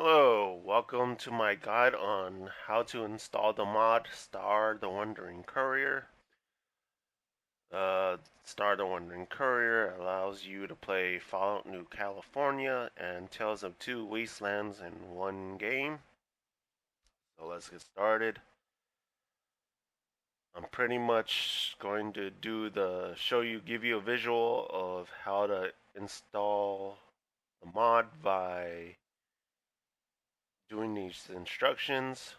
Hello, welcome to my guide on how to install the mod Star the Wandering Courier. Star the Wandering Courier allows you to play Fallout New California and Tales of Two Wastelands in one game. So let's get started. I'm pretty much going to give you a visual of how to install the mod by doing these instructions.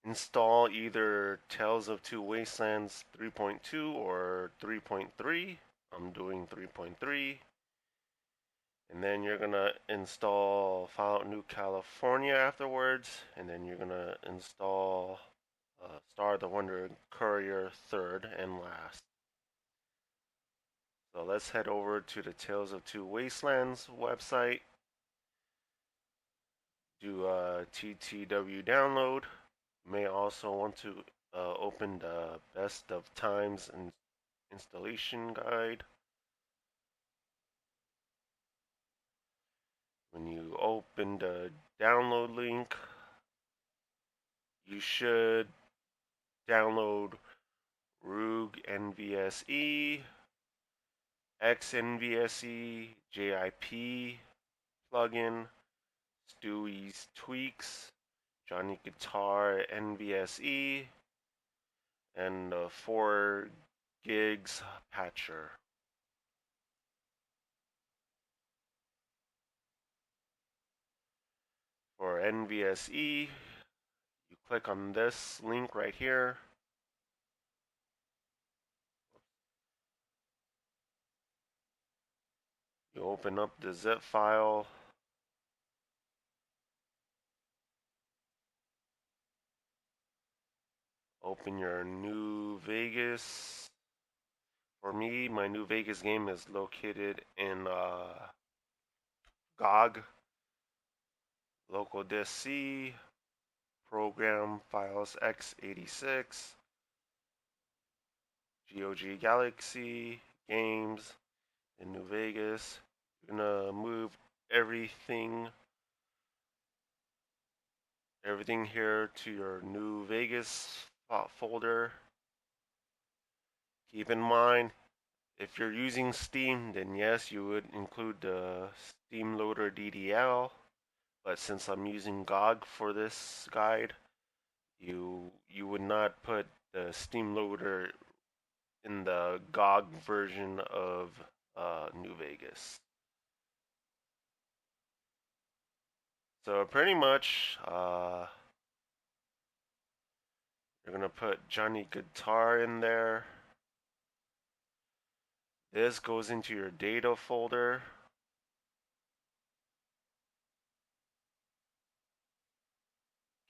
Install either Tales of Two Wastelands 3.2 or 3.3. I'm doing 3.3. And then you're going to install Fallout New California afterwards. And then you're going to install Star the Wandering Courier third and last. So let's head over to the Tales of Two Wastelands website. Do a TTW download. You may also want to open the best of times and installation guide. When you open the download link, you should download Rogue NVSE, XNVSE, JIP plugin, Stewie's Tweaks, Johnny Guitar NVSE, and 4 gigs patcher. For NVSE, you click on this link right here. You open up the zip file. Open your New Vegas. For me, my New Vegas game is located in GOG, local disk C, program files x86, GOG Galaxy, games, in New Vegas. You're gonna move everything here to your New Vegas folder. Keep in mind, if you're using Steam, then yes, you would include the Steam Loader DDL. But since I'm using GOG for this guide, you would not put the Steam Loader in the GOG version of New Vegas. So pretty much, you're gonna put Johnny Guitar in there. This goes into your data folder.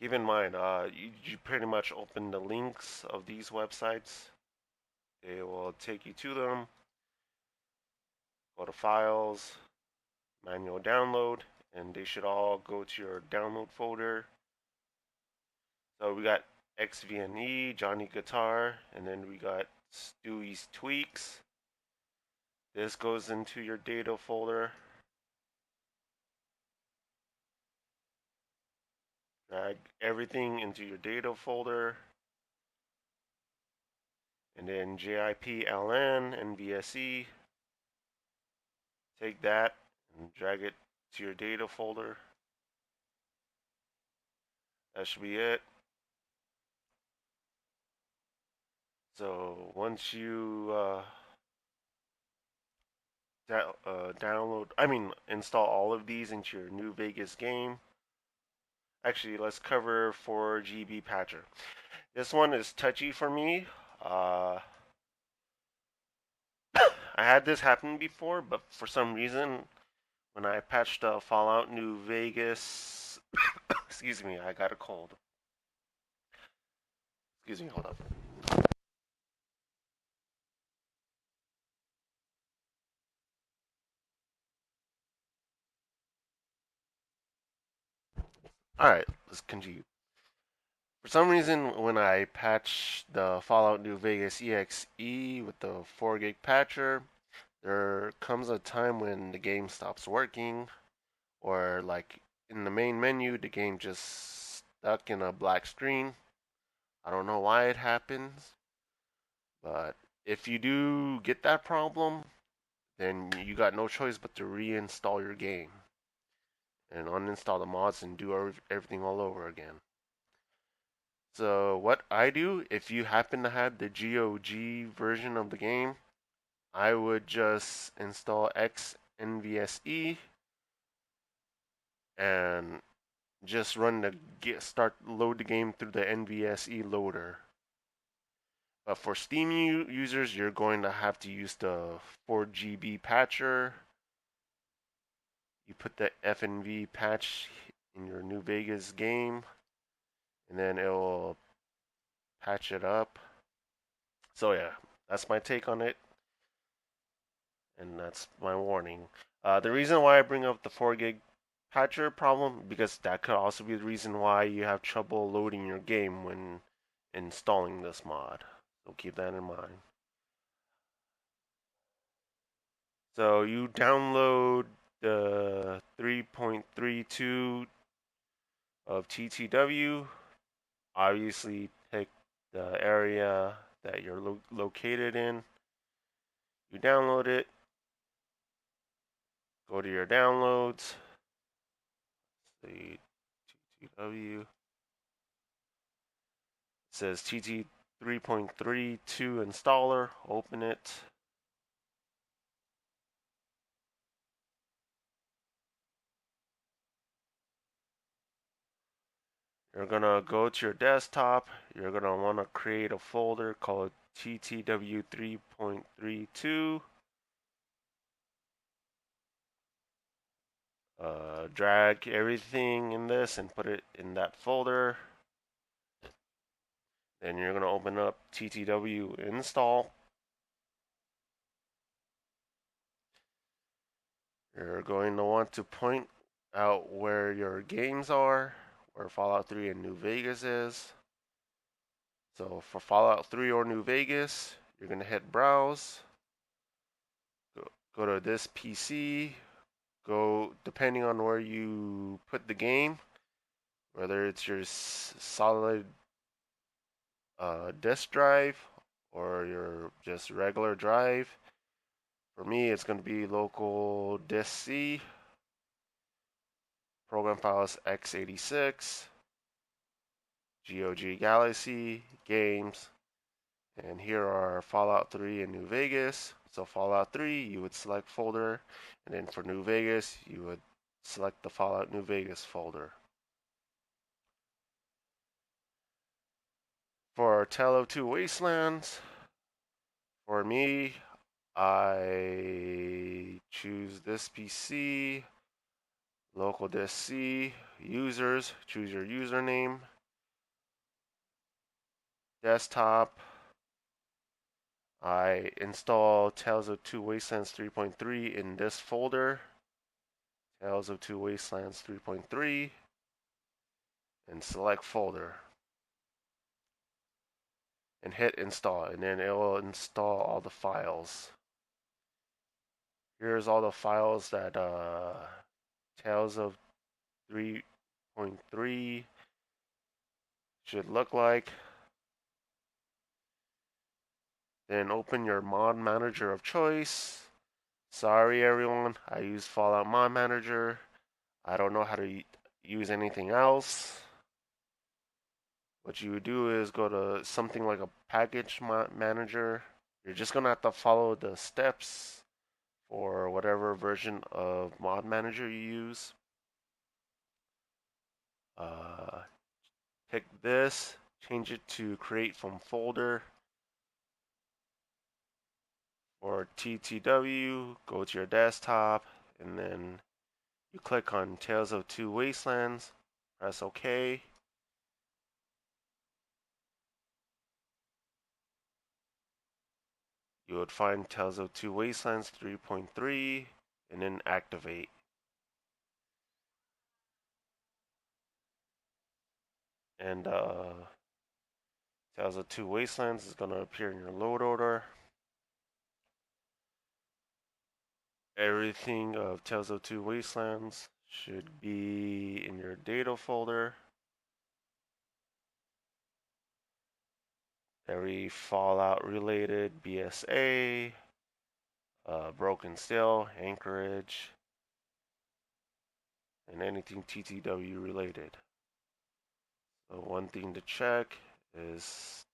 Keep in mind, you pretty much open the links of these websites. They will take you to them. Go to Files, Manual Download, and they should all go to your download folder. So we got XVNE, Johnny Guitar, and then we got Stewie's Tweaks. This goes into your data folder. Drag everything into your data folder. And then JIP LN and VSE. Take that and drag it to your data folder. That should be it. So once you install all of these into your New Vegas game. Actually, let's cover 4GB patcher. This one is touchy for me. I had this happen before, but for some reason, when I patched Fallout New Vegas, excuse me, I got a cold. Excuse me, hold up. Alright, let's continue. For some reason, when I patched the Fallout New Vegas EXE with the 4 gig patcher, there comes a time when the game stops working, or like in the main menu, the game just stuck in a black screen. I don't know why it happens, but if you do get that problem, then you got no choice but to reinstall your game and uninstall the mods and do everything all over again. So what I do, if you happen to have the GOG version of the game, I would just install XNVSE and just run the load the game through the NVSE loader. But for Steam users, you're going to have to use the 4GB patcher. You put the FNV patch in your New Vegas game, and then it will patch it up. So yeah, that's my take on it, and that's my warning. The reason why I bring up the 4 gig patcher problem, because that could also be the reason why you have trouble loading your game when installing this mod. So keep that in mind. So you download the 3.32 of TTW. Obviously, pick the area that you're located in. You download it. Go to your downloads. See TTW. It says TT 3.32 installer. Open it. You're gonna go to your desktop. You're gonna want to create a folder called TTW 3.32. Drag everything in this and put it in that folder. Then you're gonna open up TTW install. You're going to want to point out where your games are, where Fallout 3 and New Vegas is. So for Fallout 3 or New Vegas, you're going to hit browse, go to this PC, go depending on where you put the game, whether it's your solid disk drive or your just regular drive. For me, it's going to be local disk C, program files x86, GOG Galaxy, games, and here are Fallout 3 and New Vegas. So Fallout 3, you would select folder, and then for New Vegas, you would select the Fallout New Vegas folder. For Tale of Two Wastelands, for me, I choose this PC, local disk C, users, choose your username, desktop. I install Tales of Two Wastelands 3.3 in this folder, Tales of Two Wastelands 3.3, and select folder. And hit install, and then it will install all the files. Here's all the files that Tales of 3.3 should look like. Then open your mod manager of choice. Sorry everyone, I use Fallout Mod Manager. I don't know how to use anything else. What you would do is go to something like a package manager. You're just gonna have to follow the steps for whatever version of mod manager you use. Pick this, change it to create from folder. For TTW, go to your desktop, and then you click on Tales of Two Wastelands, press OK. You would find Tales of Two Wastelands 3.3 and then activate. And Tales of Two Wastelands is going to appear in your load order. Everything of Tales of Two Wastelands should be in your data folder. Every Fallout related BSA, Broken Steel, Anchorage, and anything TTW related. So one thing to check is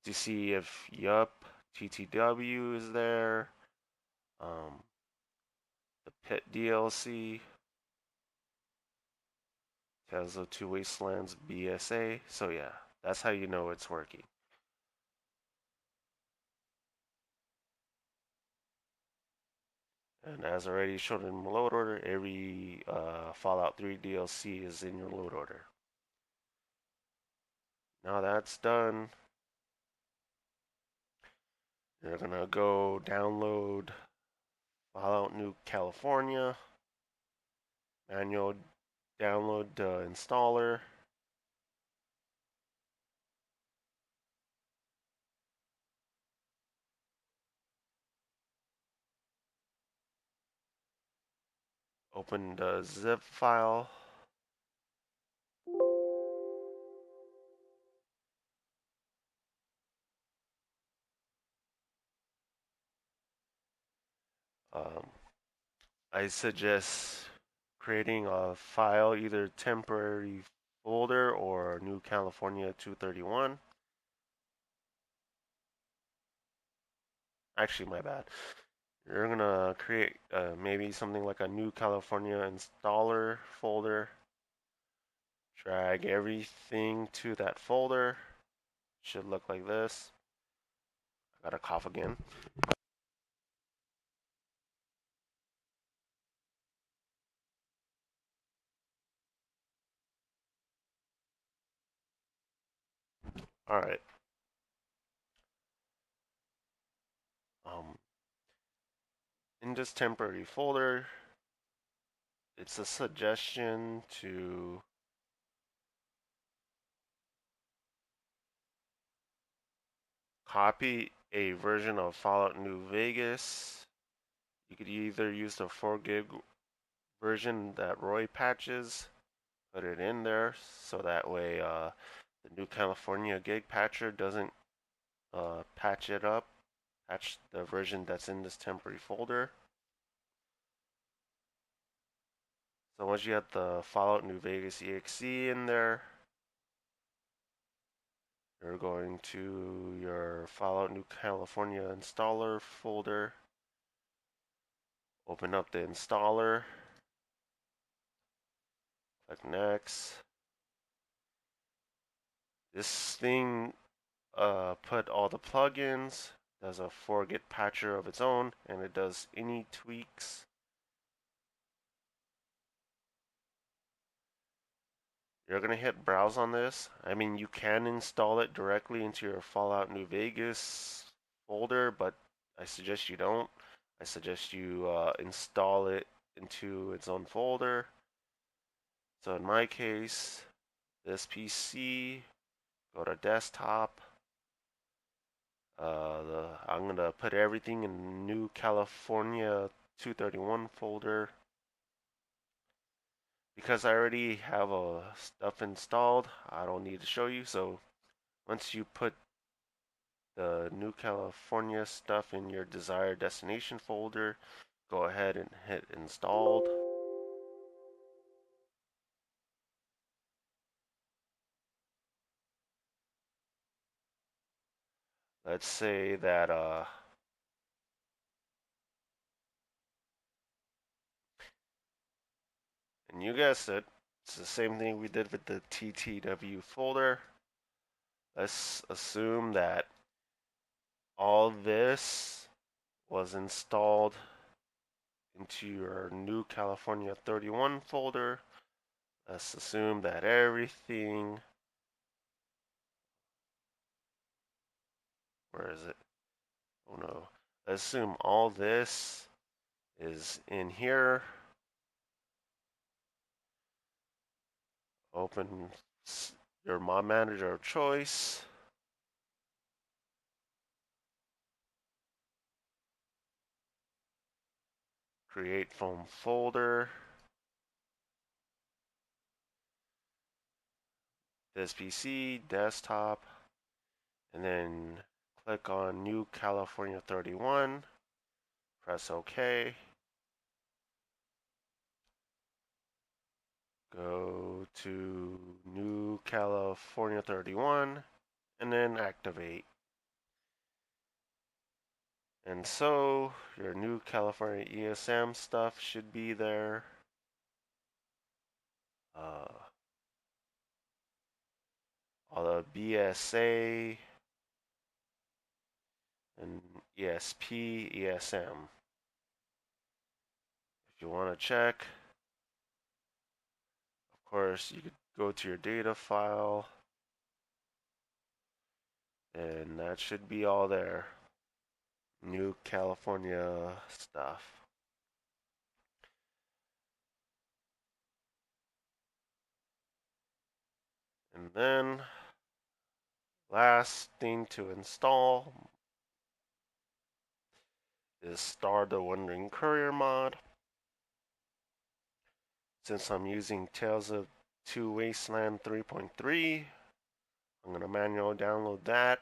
to see if TTW is there, the Pit DLC, Tesla 2 Wastelands BSA. So yeah, that's how you know it's working. And as already shown in the load order, every Fallout 3 DLC is in your load order. Now that's done, you're gonna go download Fallout New California, manual download the installer. Open the zip file. I suggest creating a file, either temporary folder or New California 231. Actually, my bad. You're gonna create maybe something like a New California installer folder. Drag everything to that folder. Should look like this. I gotta cough again. Alright. In this temporary folder, it's a suggestion to copy a version of Fallout New Vegas. You could either use the 4 gig version that Roy patches, put it in there, so that way the New California gig patcher doesn't patch it up, patch the version that's in this temporary folder. So once you have the Fallout New Vegas exe in there, you're going to your Fallout New California installer folder, open up the installer, click next. This thing put all the plugins, does a 4-git patcher of its own, and it does any tweaks. You're gonna hit browse on this. I mean, you can install it directly into your Fallout New Vegas folder, but I suggest you don't. I suggest you install it into its own folder. So in my case, this PC, go to desktop. I'm gonna put everything in New California 231 folder. Because I already have stuff installed, I don't need to show you. So once you put the New California stuff in your desired destination folder, go ahead and hit installed. Let's say that and you guessed it, it's the same thing we did with the TTW folder. Let's assume that all this was installed into your New California 31 folder. Let's assume that everything, where is it? Oh no. Let's assume all this is in here. Open your mod manager of choice. create foam folder. This PC, desktop, and then click on New California 31. Press OK. Go to New California 31 and then activate. And so your New California ESM stuff should be there. All the BSA and ESP, ESM. If you want to check, of course, you could go to your data file, and that should be all there. New California stuff. And then, last thing to install is Star the Wandering Courier mod. Since I'm using Tales of Two Wasteland 3.3, I'm going to manually download that.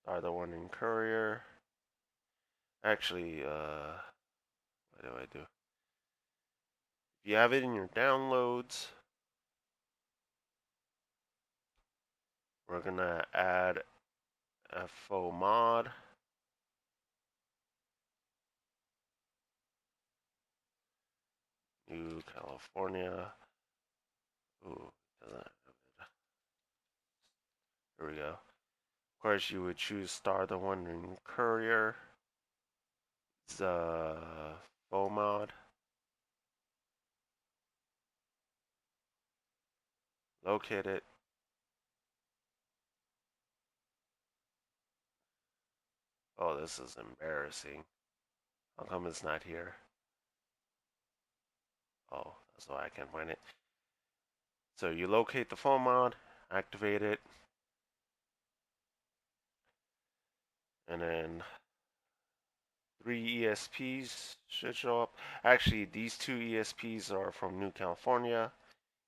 Star the Wandering Courier. Actually, what do I do? If you have it in your downloads, we're going to add a faux mod. New California. Ooh, there we go. Of course, you would choose Star the Wandering Courier. The faux mod. Locate it. Oh, this is embarrassing. How come it's not here? Oh, that's why I can't find it. So you locate the faux mod, activate it, and then 3 ESPs should show up. Actually, these 2 ESPs are from New California.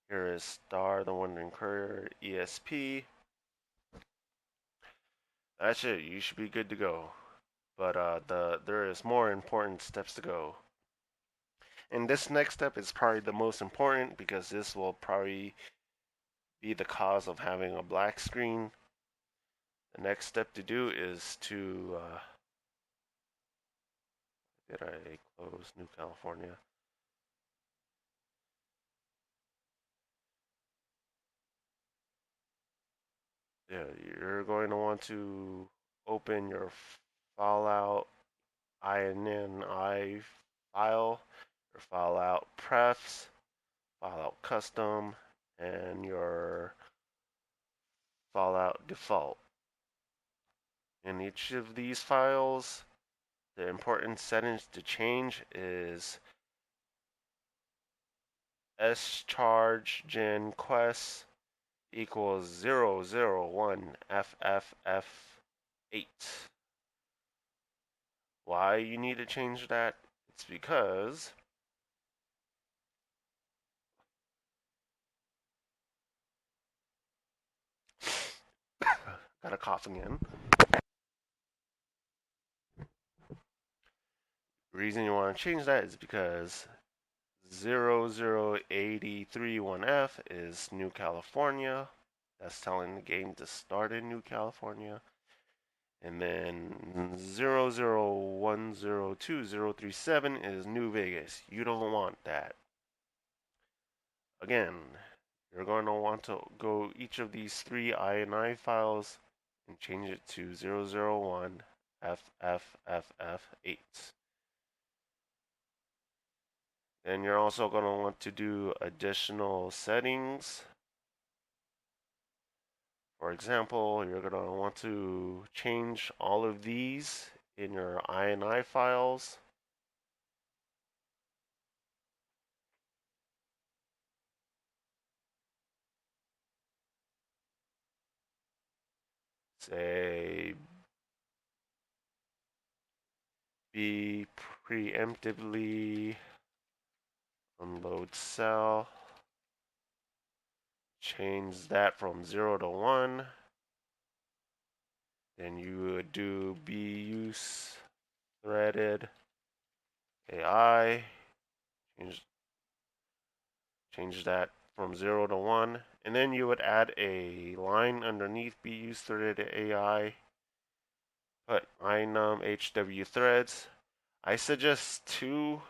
Here is Star the Wandering Courier ESP. That's it. You should be good to go. But there is more important steps to go. And this next step is probably the most important because this will probably be the cause of having a black screen. The next step to do is to did I close New California? Yeah, you're going to want to open your Fallout.ini file, your FalloutPrefs, FalloutCustom, and your Fallout default. In each of these files, the important settings to change is SCharGenQuest equals 001 FFF8. Why you need to change that? It's because got a cough again. The reason you want to change that is because 00831F is New California. That's telling the game to start in New California. And then 0010237 is New Vegas. You don't want that. Again, you're going to want to go each of these 3 INI files and change it to 001 FFFF8. Then you're also going to want to do additional settings. For example, you're going to want to change all of these in your INI files. say be preemptively unload cell. Change that from 0 to 1. Then you would do be use threaded AI. Change that from 0 to 1. And then you would add a line underneath be use threaded AI. Put inum HW threads. I suggest 2.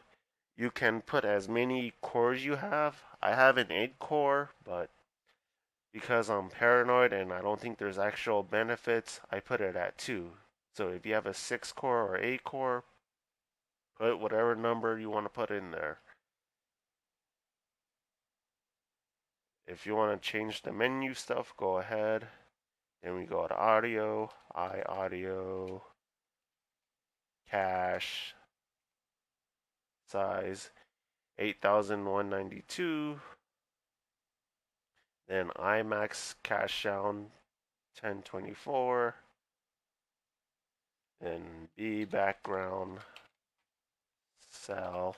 You can put as many cores you have. I have an 8 core, but because I'm paranoid and I don't think there's actual benefits, I put it at 2. So if you have a 6 core or 8 core, put whatever number you want to put in there. If you want to change the menu stuff, go ahead. Then we go to audio, iAudio, cache, size 8192. Then iMax cache sound 1024. Then B background cell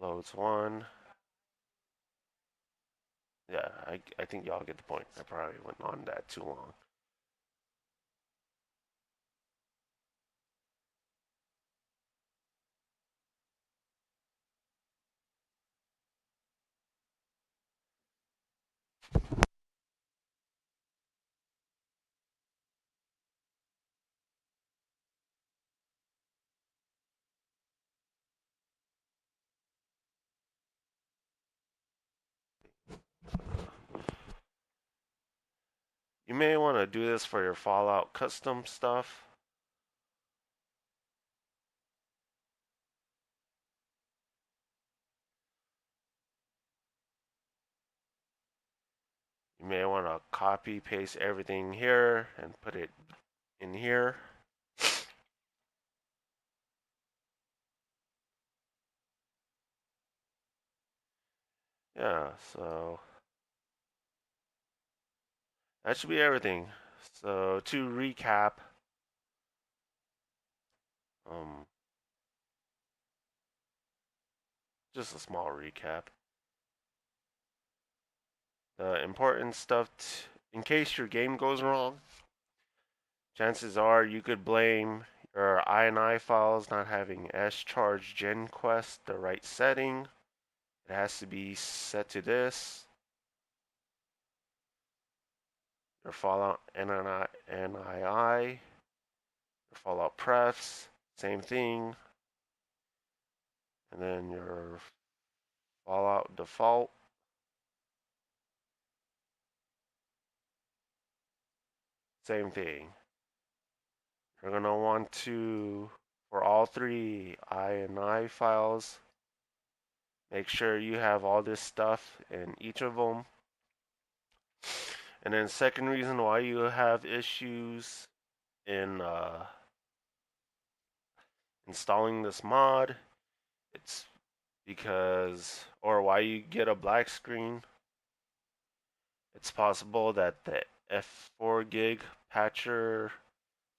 loads 1. Yeah, I think y'all get the point. I probably went on that too long. You may want to do this for your Fallout custom stuff. You may want to copy paste everything here and put it in here. Yeah, so that should be everything. So to recap, um, just a small recap. The important stuff, in case your game goes wrong, chances are you could blame your INI files not having SCharGenQuest the right setting. It has to be set to this. Your fallout.ini, your FalloutPrefs, same thing. And then your Fallout default. Same thing. You're going to want to, for all 3 INI files, make sure you have all this stuff in each of them. And then second reason why you have issues in installing this mod, it's because, or why you get a black screen, it's possible that the F4 gig patcher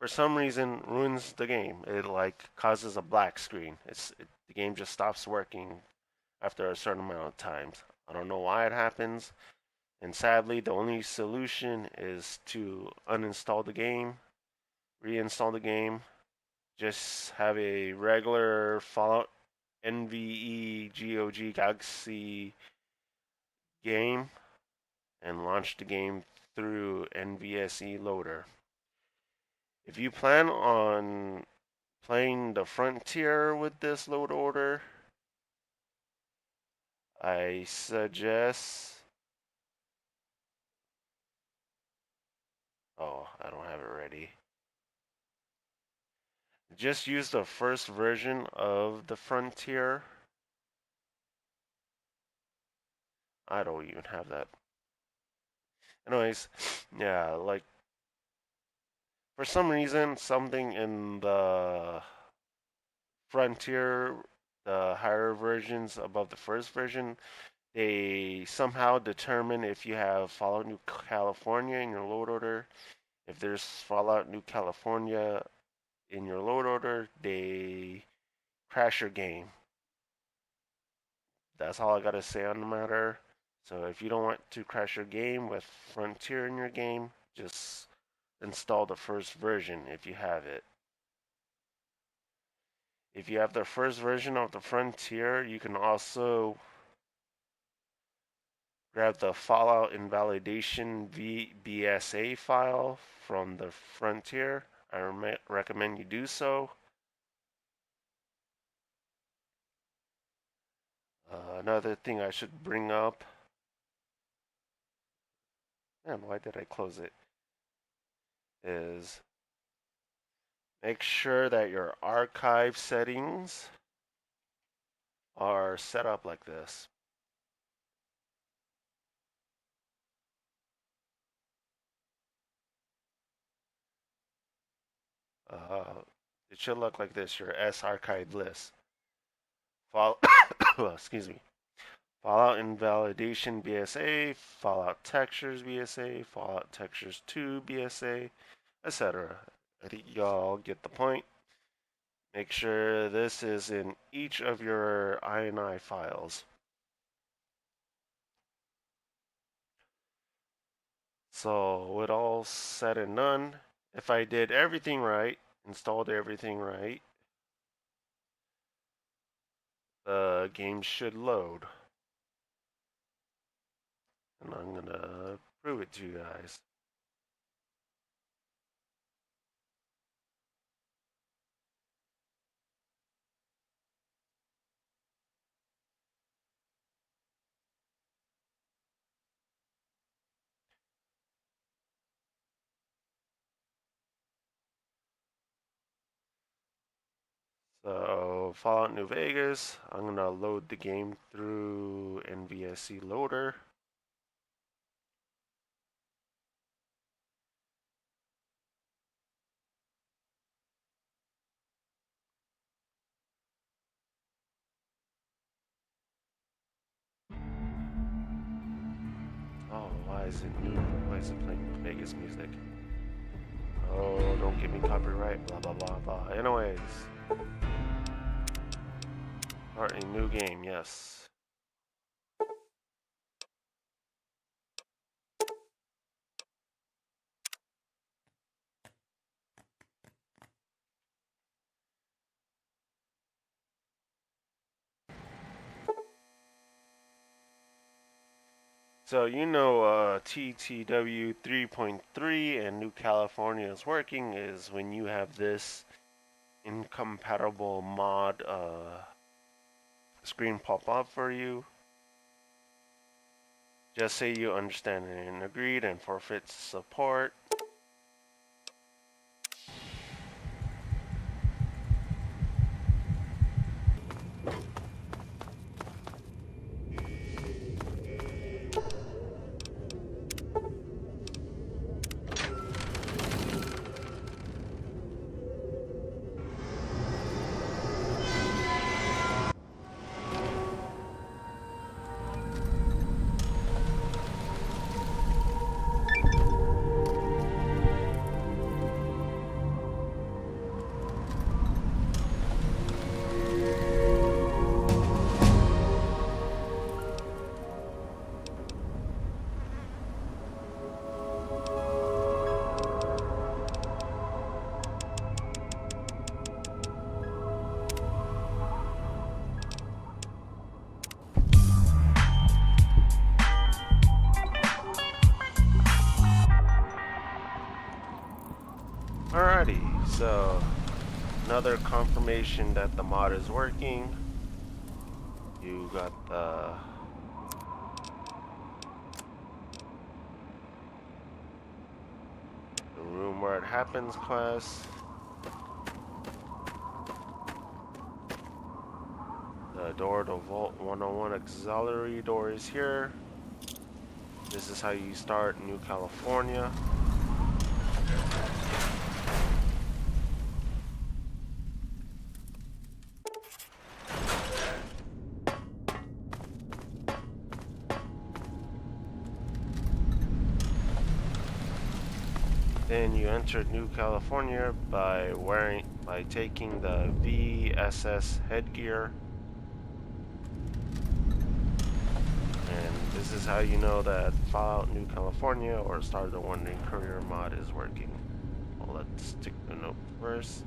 for some reason ruins the game. It like causes a black screen. The game just stops working after a certain amount of times. I don't know why it happens. And sadly, the only solution is to uninstall the game, reinstall the game, just have a regular Fallout NVE GOG Galaxy game and launch the game through NVSE loader. If you plan on playing the Frontier with this load order, I suggest. Oh, I don't have it ready. Just use the first version of the Frontier. I don't even have that. Anyways, yeah, like for some reason, something in the Frontier, the higher versions above the first version, they somehow determine if you have Fallout New California in your load order. If there's Fallout New California in your load order, they crash your game. That's all I gotta say on the matter. So if you don't want to crash your game with Frontier in your game, just install the first version if you have it. If you have the first version of the Frontier, you can also grab the Fallout Invalidation BSA file from the Frontier. I recommend you do so. Another thing I should bring up. Man, why did I close it? Is make sure that your archive settings are set up like this. It should look like this, your S archive list. Excuse me. Fallout Invalidation BSA, Fallout Textures BSA, Fallout Textures 2 BSA, etc. I think y'all get the point. Make sure this is in each of your INI files. So with all said and done, if I did everything right, installed everything right, the game should load. And I'm gonna prove it to you guys. So Fallout New Vegas, I'm gonna load the game through NVSC loader. Oh, why is it new? Why is it playing Vegas music? Oh, don't give me copyright, blah blah blah blah. Anyways, start a new game, yes. So you know TTW 3.3 and New California is working is when you have this incompatible mod screen pop up for you. Just say you understand and agreed and forfeit support. Alrighty, so another confirmation that the mod is working. You got the room where it happens quest. The door to Vault 101 auxiliary door is here. This is how you start New California. Then you enter New California by taking the VSS headgear. And this is how you know that Fallout New California or Star the Wandering Courier mod is working. Well, let's stick the note first.